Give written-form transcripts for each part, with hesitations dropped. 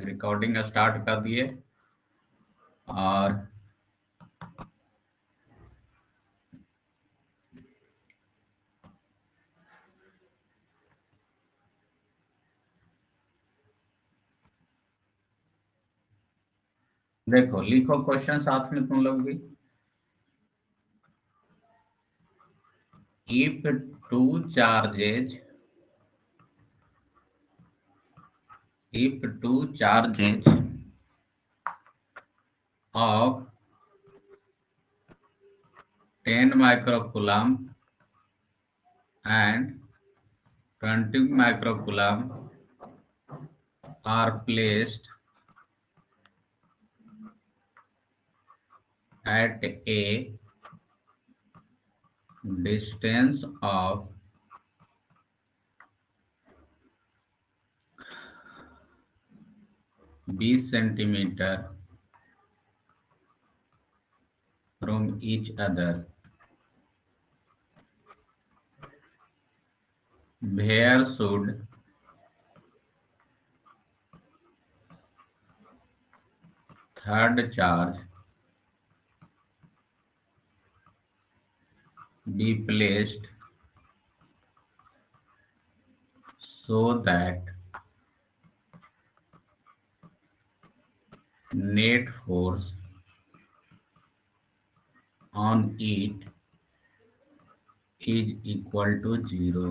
Recording start कर दिए और देखो लिखो क्वेश्चन साथ में तुम लोग भी। If two charges of 10 microcoulomb and 20 microcoulomb are placed at a distance of 20 centimeter from each other, where should third charge be placed so that net force on it is equal to 0।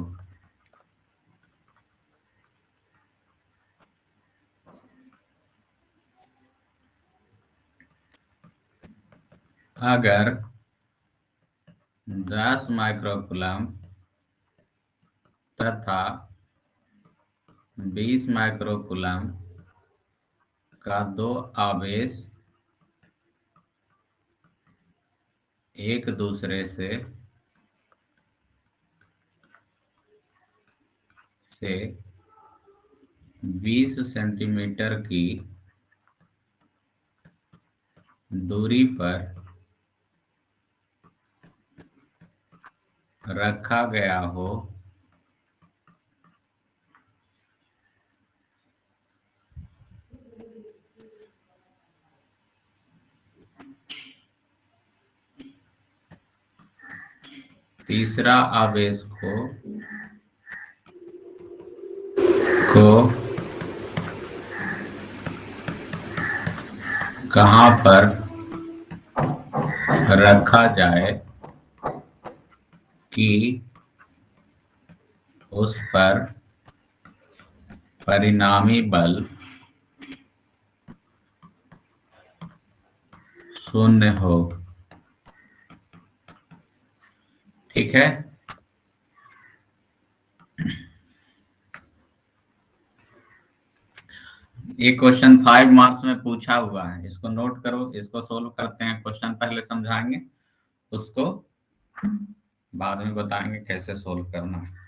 अगर 10 microcoulomb तथा 20 microcoulomb का दो आवेश एक दूसरे से 20 centimetre की दूरी पर रखा गया हो तीसरा आवेश को कहां पर रखा जाए कि उस पर परिणामी बल 0 हो। ठीक है, ये क्वेश्चन 5 मार्क्स में पूछा हुआ है, इसको नोट करो। इसको सोल्व करते हैं। क्वेश्चन पहले समझाएंगे, उसको बाद में बताएंगे कैसे सोल्व करना है।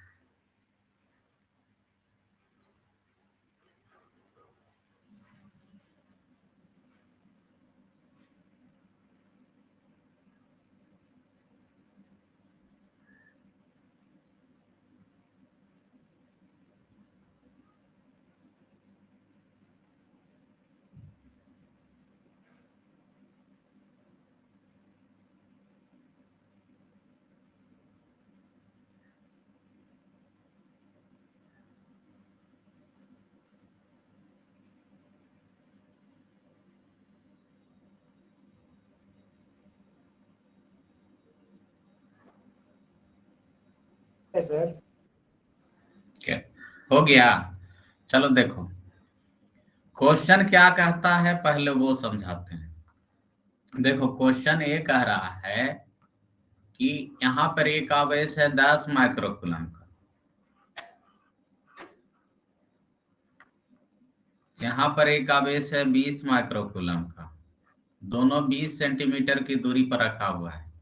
सर क्या हो गया? चलो देखो क्वेश्चन क्या कहता है, पहले वो समझाते हैं। देखो क्वेश्चन ये कह रहा है कि यहाँ पर एक आवेश है 10 माइक्रोकूलम का, यहाँ पर एक आवेश है 20 माइक्रोकूलम का, दोनों 20 सेंटीमीटर की दूरी पर रखा हुआ है।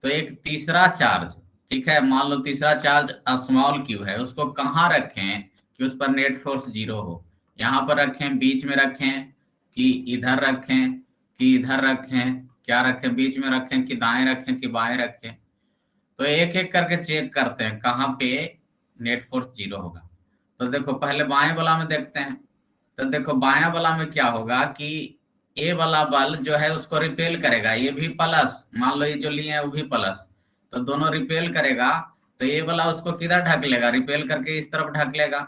तो एक तीसरा चार्ज, ठीक है, मान लो तीसरा चार्ज स्मॉल क्यू है, उसको कहाँ रखें कि उस पर नेट फोर्स 0 हो। यहाँ पर रखें, बीच में रखें कि इधर रखें कि इधर रखें, क्या रखें, बीच में रखें कि दाएं रखें कि बाएं रखें। तो एक एक करके चेक करते हैं कहाँ पे नेट फोर्स 0 होगा। तो देखो पहले बाएं वाला में देखते हैं। तो देखो बायां वाला में क्या होगा कि ए वाला बल जो है उसको रिपेल करेगा, ये भी प्लस, मान लो ये जो लिए हैं वो भी प्लस, तो दोनों रिपेल करेगा। तो ये वाला उसको किधर ढक लेगा, रिपेल करके इस तरफ ढक लेगा,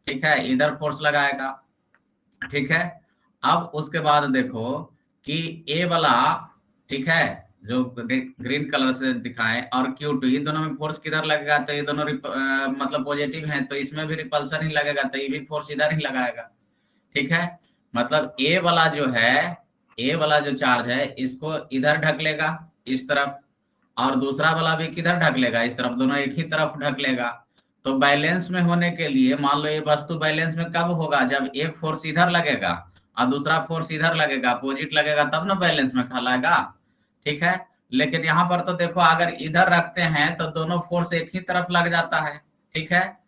ठीक है, इधर फोर्स लगाएगा, ठीक है। अब उसके बाद देखो कि ए वाला, ठीक है, जो ग्रीन कलर से दिखाए, और Q2, ये दोनों में फोर्स किधर लगेगा, तो ये दोनों मतलब पॉजिटिव हैं, तो इसमें भी रिपल्सन ही लगेगा, तो ये भी फोर्स इधर ही लगाएगा, ठीक है। मतलब ए वाला जो है, ए वाला जो चार्ज है इसको इधर ढक लेगा इस तरफ, और दूसरा वाला भी किधर ढक लेगा, इस तरफ, दोनों एक ही तरफ ढक लेगा। तो बैलेंस में होने के लिए मान लो ये वस्तु बैलेंस में कब होगा, जब एक फोर्स इधर लगेगा और दूसरा फोर्स इधर लगेगा, अपोजिट लगेगा, तब ना बैलेंस में कहलाएगा, ठीक है। लेकिन यहाँ पर तो देखो अगर इधर रखते हैं तो दोनों फोर्स एक ही तरफ लग जाता है, ठीक है।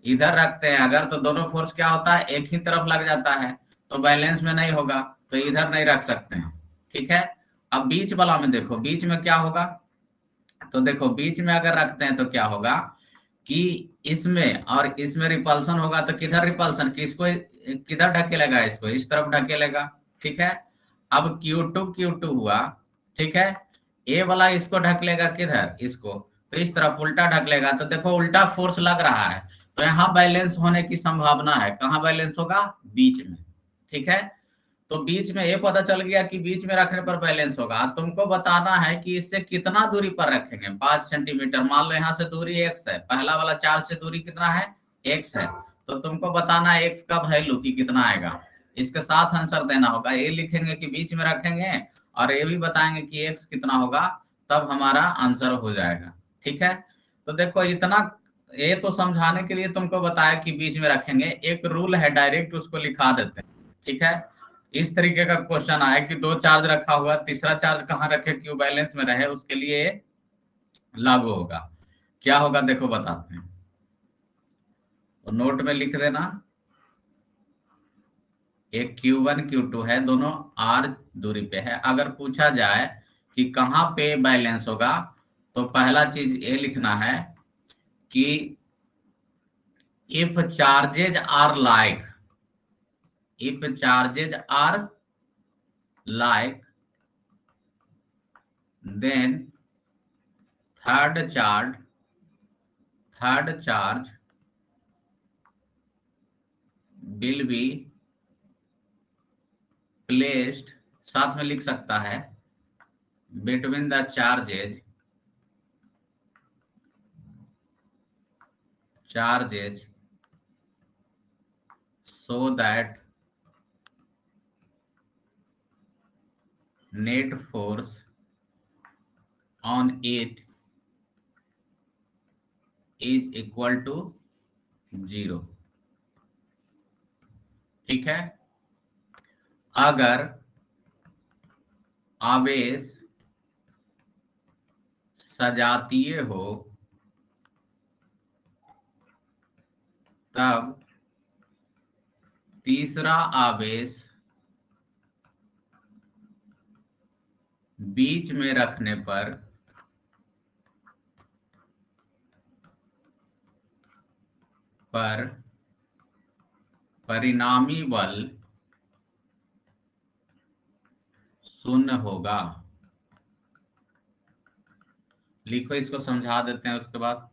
इधर रखते हैं अगर तो दोनों फोर्स क्या होता है, एक ही तरफ लग जाता है, तो बैलेंस में नहीं होगा, तो इधर नहीं रख सकते हैं, ठीक है। अब बीच वाला में देखो, बीच में क्या होगा, तो देखो बीच में अगर रखते हैं तो क्या होगा कि इसमें और इसमें रिपल्सन होगा, तो किधर रिपल्सन, किसको किधर ढकेलेगा, इसको इस तरफ ढकेलेगा, ठीक है। अब Q2 हुआ, ठीक है, ए वाला इसको ढकेलेगा किधर, इसको, तो इस तरफ उल्टा ढकेलेगा, तो देखो उल्टा फोर्स लग रहा है, तो यहाँ बैलेंस होने की संभावना है, कहाँ बैलेंस होगा, बीच में, ठीक है। तो बीच में ये पता चल गया कि बीच में रखने पर बैलेंस होगा। तुमको बताना है कि इससे कितना दूरी पर रखेंगे, 5 सेंटीमीटर, मान लो यहाँ से दूरी x है, पहला वाला चार्ज से दूरी कितना है, x है, तो तुमको बताना है x का वैल्यू कि कितना आएगा, इसके साथ आंसर देना होगा। ये लिखेंगे कि बीच में रखेंगे और ये भी बताएंगे कि x कितना होगा, तब हमारा आंसर हो जाएगा, ठीक है। तो देखो इतना, ये तो समझाने के लिए तुमको बताया कि बीच में रखेंगे, एक रूल है डायरेक्ट उसको लिखा देते हैं, ठीक है। इस तरीके का क्वेश्चन आया कि दो चार्ज रखा हुआ, तीसरा चार्ज कहाँ रखे कि वो बैलेंस में रहे, उसके लिए लागू होगा। क्या होगा देखो बताते हैं, तो नोट में लिख देना, एक Q1 Q2 है, दोनों R दूरी पे है। अगर पूछा जाए कि कहाँ पे बैलेंस होगा, तो पहला चीज ये लिखना है कि if charges are like, if charges are like, then third charge, third charge will be placed, साथ में लिख सकता है, between the charges, charges so that net force on it is equal to 0, ठीक है। अगर आवेश सजातीय हो तब तीसरा आवेश बीच में रखने पर परिणामी बल शून्य होगा। लिखो, इसको समझा देते हैं उसके बाद।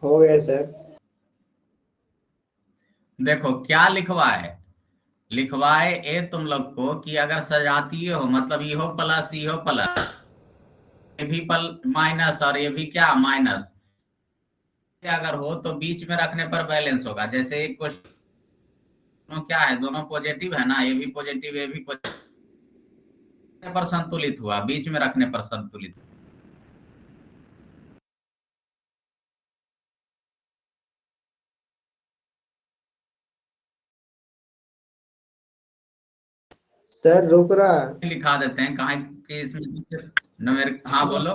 हो गए सर। देखो क्या लिखवाए ए तुम लोग को कि अगर सजातीय हो, मतलब ये हो प्लस ये हो प्लस, ये भी पल माइनस और ये भी क्या माइनस, अगर हो तो बीच में रखने पर बैलेंस होगा। जैसे एक क्वेश्चन क्या है, दोनों पॉजिटिव है ना, ये भी पॉजिटिव ये भी पॉजिटिव, पर संतुलित हुआ, बीच में रखने पर संतुलित। सर रुक रहा। लिखा देते हैं कहा कि इसमें न्यूमेरिक। हाँ बोलो।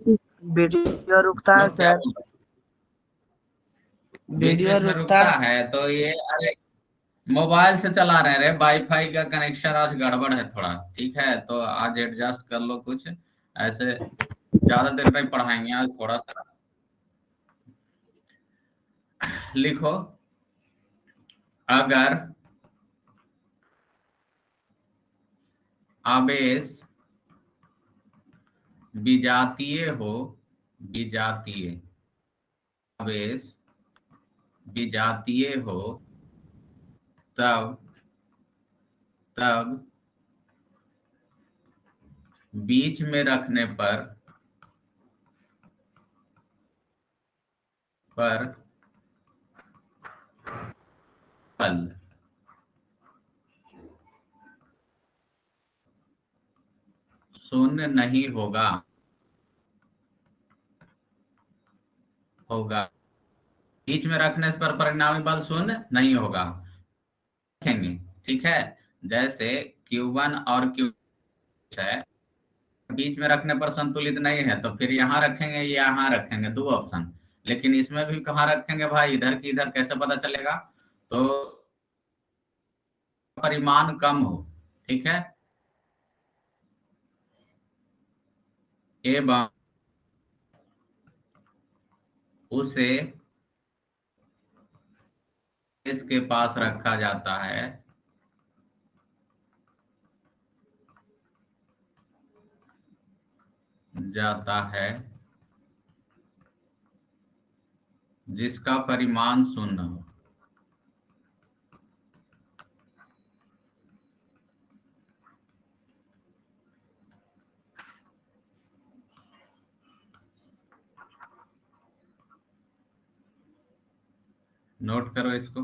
वीडियो रुकता है लोग क्या सर, बोल रहे हैं? बीच वीडियो बीच में रुकता रुकता है तो ये, अरे मोबाइल से चला रहे रे, वाईफाई का कनेक्शन आज गड़बड़ है थोड़ा, ठीक है, तो आज एडजस्ट कर लो कुछ, ऐसे ज्यादा देर नहीं पढ़ाएंगे आज, थोड़ा सा लिखो। अगर आवेश विजातीय हो, विजातीय आवेश विजातीय हो, तब तब बीच में रखने पर फल शून्य नहीं होगा, बीच में रखने पर परिणामी बल शून्य नहीं होगा। देखेंगे, ठीक है, जैसे Q1 और Q है, बीच में रखने पर संतुलित नहीं है तो फिर यहाँ रखेंगे, यहाँ रखेंगे, दो ऑप्शन। लेकिन इसमें भी कहाँ रखेंगे भाई, इधर की इधर कैसे पता चलेगा, तो परिमाण कम हो, ठीक है, एवं उसे इसके पास रखा जाता है, जिसका परिमाण शून्य हो। नोट करो इसको।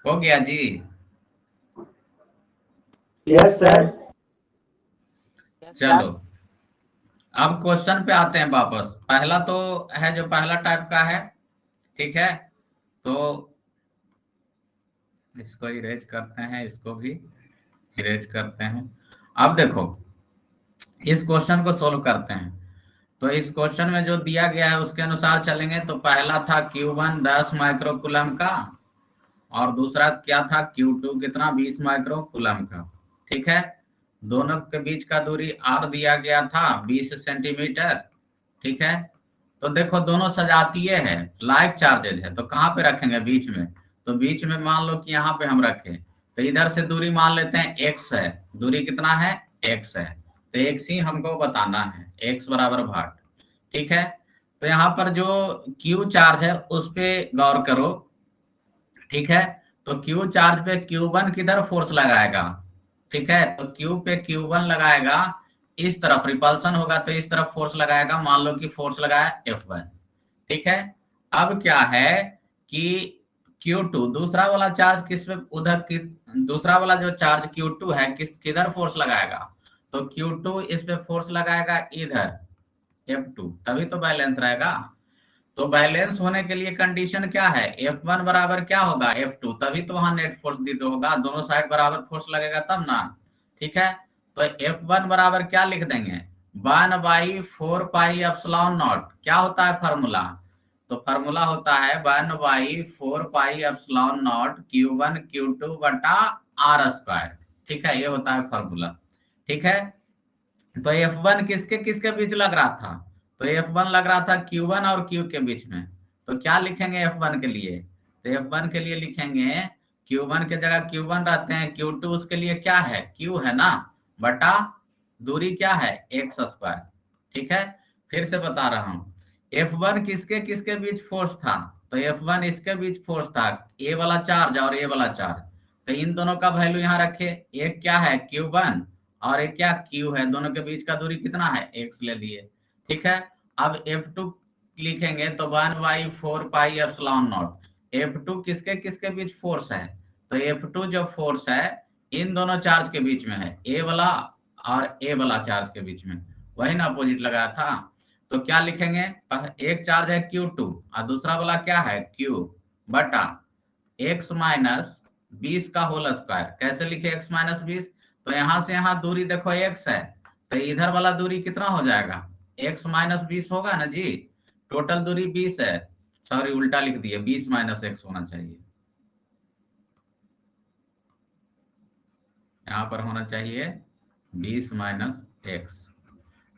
हो गया जी। Yes sir. चलो अब क्वेश्चन पे आते हैं वापस। पहला तो है जो पहला टाइप का है, ठीक है, तो इसको इरेज करते हैं, इसको भी इरेज करते हैं। अब देखो इस क्वेश्चन को सोल्व करते हैं। तो इस क्वेश्चन में जो दिया गया है उसके अनुसार चलेंगे। तो पहला था Q1 10 माइक्रोकूलम का, और दूसरा क्या था Q2 कितना 20 माइक्रोकूलम का, ठीक है। दोनों के बीच का दूरी R दिया गया था 20 सेंटीमीटर, ठीक है। तो देखो दोनों सजातीय है, लाइक चार्जेज है, तो कहाँ पे रखेंगे, बीच में। तो बीच में मान लो कि यहाँ पे हम रखें, तो इधर से दूरी मान लेते हैं x है, दूरी कितना है x है, तो x ही हमको बताना है, x बराबर भाट, ठीक है। तो यहाँ पर जो Q चार्ज है उस पे गौर करो, ठीक है। तो Q चार्ज पे Q1 किधर फोर्स लगाएगा, ठीक है, तो Q पे Q1 लगाएगा, इस तरफ रिपल्सन होगा तो इस तरफ फोर्स लगाएगा, मान लो कि फोर्स लगाया F1, ठीक है। अब क्या है कि Q2 दूसरा वाला चार्ज किस पे, उधर किस, दूसरा वाला जो चार्ज Q2 है किधर फोर्स लगाएगा, तो Q2 इस पे फोर्स लगाएगा इधर, F2, तभी तो बैलेंस रहेगा। तो बैलेंस होने के लिए कंडीशन क्या है, F1 बराबर क्या होगा F2, तभी तो वहां नेट फोर्स दी होगा, दोनों साइड बराबर फोर्स लगेगा तब ना। ठीक है, तो F1 बराबर क्या लिख देंगे, 1/4πε0। क्या होता है फार्मूला, तो फार्मूला होता है 1/4πε0 Q1 Q2 बटा R²। ठीक है, ये होता है फार्मूला। ठीक है, तो F1 किसके किसके बीच लग रहा था, तो F1 लग रहा था Q1 और Q के बीच में। तो क्या लिखेंगे F1 के लिए, तो F1 के लिए लिखेंगे Q1 के जगह Q1 रहते हैं, Q2 उसके लिए क्या है, Q है ना, बटा दूरी क्या है x²। ठीक है, फिर से बता रहा हूं, F1 किसके किसके बीच फोर्स था, तो F1 इसके बीच फोर्स था, ए वाला चार्ज और ए वाला चार्ज। तो इन दोनों का वैल्यू यहाँ रखे, एक क्या है Q1 और एक क्या Q है, दोनों के बीच का दूरी कितना है x ले लिए। ठीक है, अब F2 लिखेंगे तो 1/4πε0। F2 किसके किसके बीच फोर्स है, तो F2 जो फोर्स है इन दोनों चार्ज के बीच में है, ए वाला और ए वाला चार्ज के बीच में, वही ना अपोजिट लगाया था। तो क्या लिखेंगे, एक चार्ज है Q2 और दूसरा वाला क्या है Q, बटा x माइनस 20 का होल स्क्वायर। कैसे लिखे x माइनस 20, तो यहां से यहां दूरी देखो x है, तो इधर वाला दूरी कितना हो जाएगा, x माइनस 20 होगा ना जी, टोटल दूरी 20 है, सॉरी उल्टा लिख दिए, 20 माइनस x होना चाहिए, यहाँ पर होना चाहिए 20 माइनस x।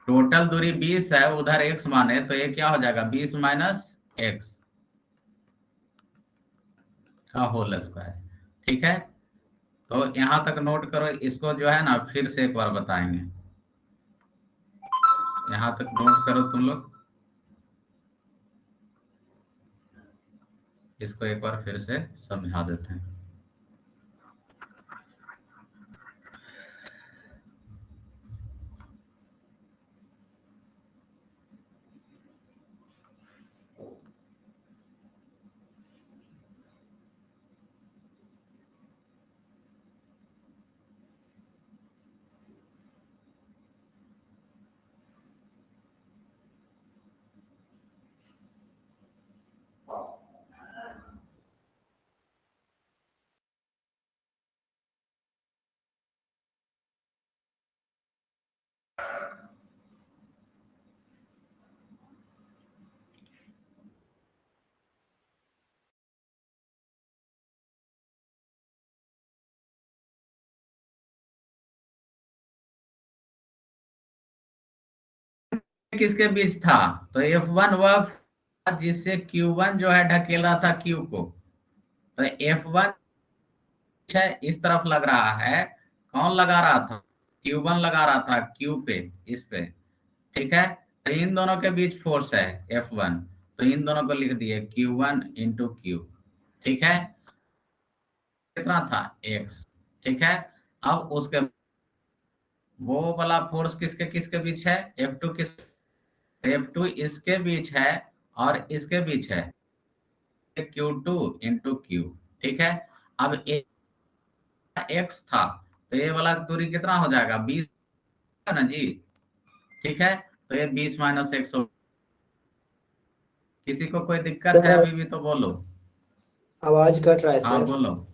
टोटल दूरी 20 है, उधर x माने तो ये क्या हो जाएगा 20 माइनस x का होल स्क्वायर। ठीक है, तो यहां तक नोट करो, इसको जो है ना फिर से एक बार बताएंगे, यहां तक नोट करो तुम लोग, इसको एक बार फिर से समझा देते हैं। किसके बीच था, तो F1 वह जिससे Q1 जो है ढकेल रहा था Q को, तो F1 है इस तरफ लग रहा है, कौन लगा रहा था, Q1 लगा रहा था Q पे, इस पे। ठीक है, तो इन दोनों के बीच फोर्स है F1, तो इन दोनों को लिख दिए Q1 इंटू Q। ठीक है, कितना था x। ठीक है, अब उसके वो वाला फोर्स किसके किसके बीच है, F2 किस, F2 इसके बीच है और इसके बीच है Q2 इंटू Q। ठीक है, अब x था, तो ये वाला दूरी कितना हो जाएगा 20 ना जी। ठीक है, तो ये 20 माइनस एक्स हो। किसी को कोई दिक्कत है सर अभी भी तो बोलो। आवाज कट रहा है हाँ सर। बोलो,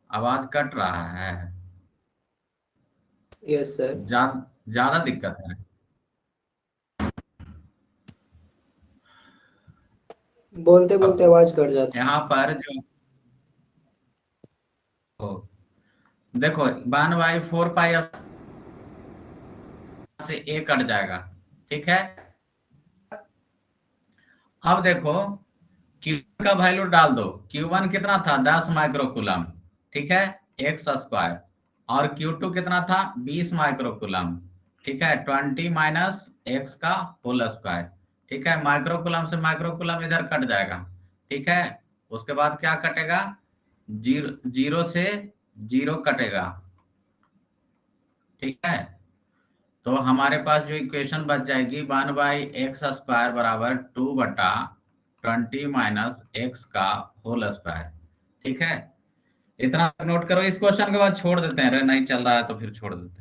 आवाज कट रहा है, यस सर। ज्यादा दिक्कत है। बोलते बोलते अब आवाज कट जाता यहाँ पर जो हो, देखो 1/4 पाई से ए कट जाएगा। ठीक है, अब देखो Q1 का वैल्यू डाल दो, Q1 कितना था 10 माइक्रोकूलम। ठीक है, x² और Q2 कितना था 20 माइक्रोकूलम। ठीक है, 20 माइनस x का होल स्क्वायर। ठीक है, माइक्रोकूलम से माइक्रोकूलम इधर कट जाएगा। ठीक है, उसके बाद क्या कटेगा, जीरो जीरो से जीरो कटेगा। ठीक है, तो हमारे पास जो इक्वेशन बच जाएगी 1/x² बराबर 2/20 माइनस x का होल स्क्वायर। ठीक है, इतना नोट करो, इस क्वेश्चन के बाद छोड़ देते हैं, नहीं चल रहा है तो फिर छोड़ देते हैं।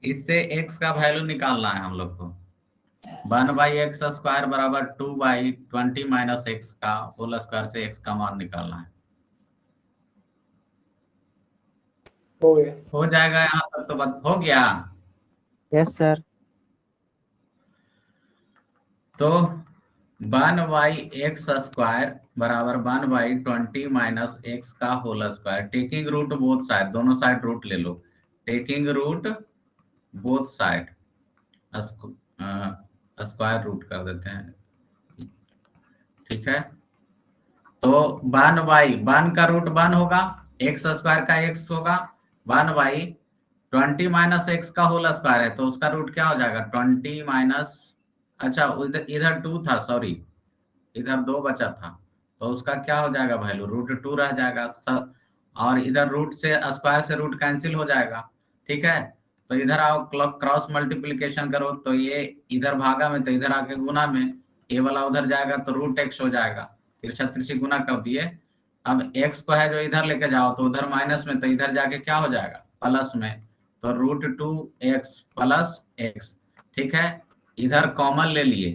इससे x का वैल्यू निकालना है हम लोग को। 1/x² बराबर 2/20 माइनस x का होल स्क्वायर से x का मान निकालना है। हो गया। हो जाएगा यहाँ तक तो बस हो गया। Yes sir. तो 1/x² बराबर 1/20 माइनस x का whole square, taking root both side, दोनों साइड रूट ले लो, taking root both side, square root कर देते हैं, ठीक है। तो 1 का रूट 1 होगा, x² का x होगा, 1/20 माइनस x का होल स्क्वायर है तो उसका रूट क्या हो जाएगा 20 माइनस, अच्छा इधर 2 था, सॉरी इधर 2 बचा था, तो उसका क्या हो जाएगा वैल्यू √2 रह जाएगा और इधर रूट से स्क्वायर से रूट कैंसिल हो जाएगा, ठीक है। तो इधर आओ, क्रॉस मल्टीप्लिकेशन करो, तो ये इधर भागा में तो इधर आके गुना में, ये वाला उधर जाएगा तो √x हो जाएगा, तिरछा तिरछी गुना कर दिए। अब x को है जो इधर लेके जाओ तो उधर माइनस में, तो इधर जाके क्या हो जाएगा प्लस में, तो √2x प्लस x, ठीक है। इधर कॉमन ले लिए,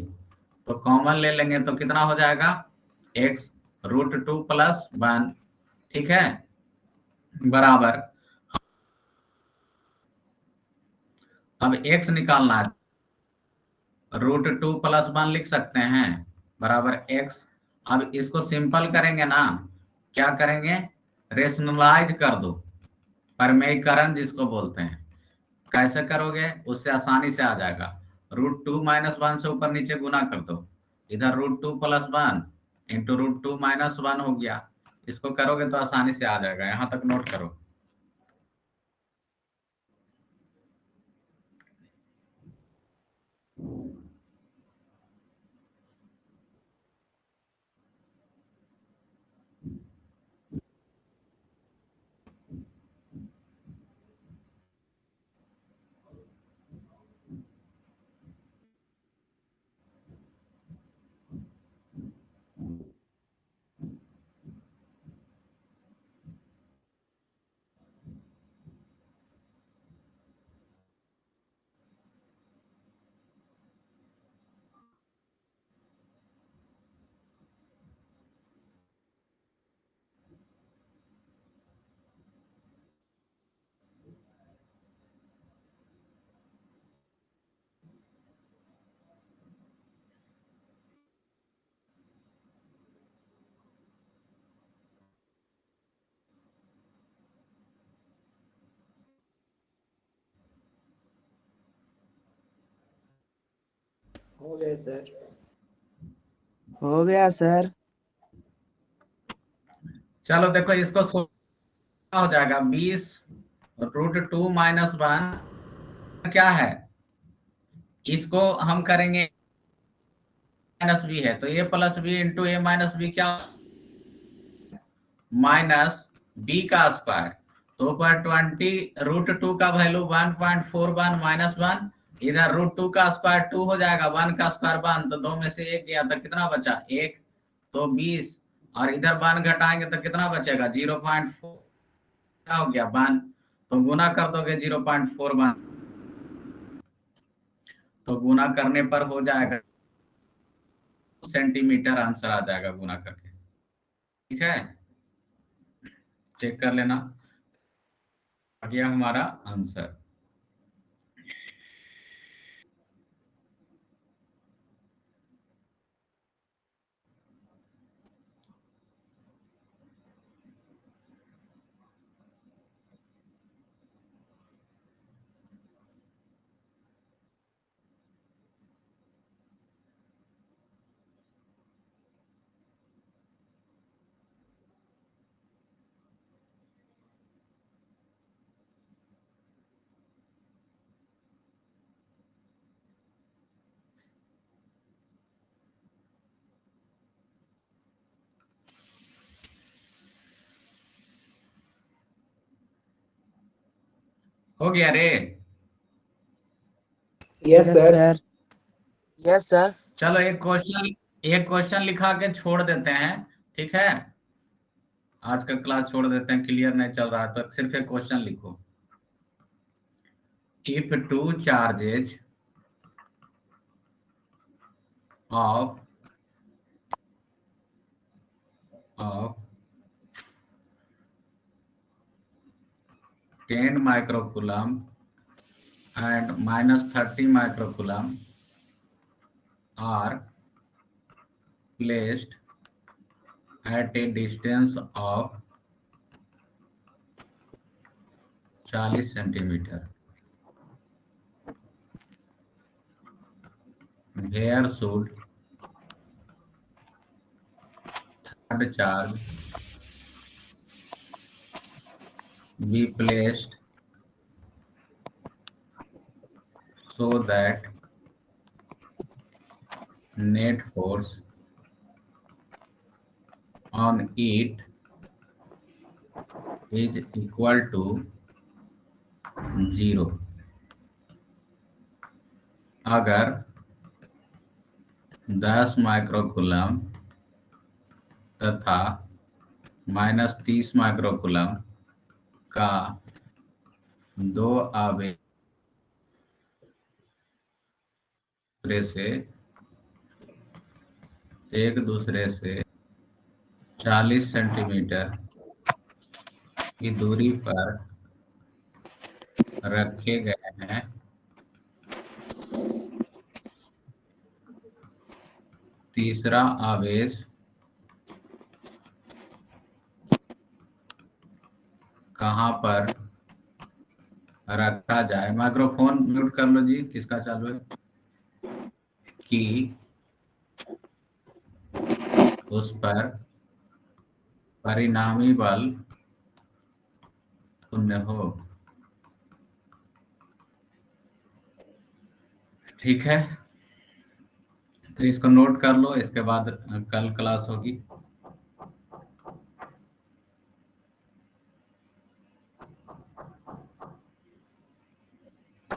तो कॉमन ले लेंगे तो कितना हो जाएगा x √2 प्लस 1, ठीक है, बराबर। अब x निकालना है, √2 प्लस 1 लिख सकते हैं बराबर x। अब इसको सिंपल करेंगे ना, क्या करेंगे, रेशनलाइज कर दो, परमेयीकरण जिसको बोलते हैं। कैसे करोगे, उससे आसानी से आ जाएगा, √2 माइनस 1 से ऊपर नीचे गुना कर दो, इधर √2 प्लस 1 इंटू √2 माइनस 1 हो गया। इसको करोगे तो आसानी से आ जाएगा, यहां तक नोट करो। हो गया सर। हो गया सर। चलो देखो इसको क्या हो जाएगा, 20 √2 माइनस 1 क्या है, इसको हम करेंगे माइनस बी है, तो ए प्लस बी इंटू ए माइनस बी क्या, माइनस बी का स्क्वायर, तो ऊपर 20 √2 का वैल्यू 1.41 माइनस 1, इधर √2 का स्क्वायर 2 हो जाएगा, 1 का स्क्वायर 1, तो 2 में से 1 गया तो कितना बचा 1, तो 20, और इधर 1 घटाएंगे तो कितना बचेगा 0.4, क्या हो गया 1, तो गुना कर दोगे 0.41, तो गुना करने पर हो जाएगा सेंटीमीटर, आंसर आ जाएगा गुना करके, ठीक है, चेक कर लेना, आ गया हमारा आंसर। हो गया रे। Yes sir. Sir. Yes sir. चलो एक क्वेश्चन लिखा के छोड़ देते हैं, ठीक है, आज का क्लास छोड़ देते हैं, क्लियर नहीं चल रहा है तो सिर्फ एक क्वेश्चन लिखो। if two charges of 10 microcoulomb and minus 30 microcoulomb are placed at a distance of 40 centimeter. Where should third charge be placed so that net force on it is equal to 0? अगर 10 microcoulomb तथा minus 30 microcoulomb का दो आवेश से एक दूसरे से 40 centimetre की दूरी पर रखे गए हैं, तीसरा आवेश कहां पर रखा जाए? माइक्रोफोन म्यूट कर लो जी, किसका चालू है? कि उस पर परिणामी बल शून्य हो। ठीक है, तो इसको नोट कर लो, इसके बाद कल क्लास होगी।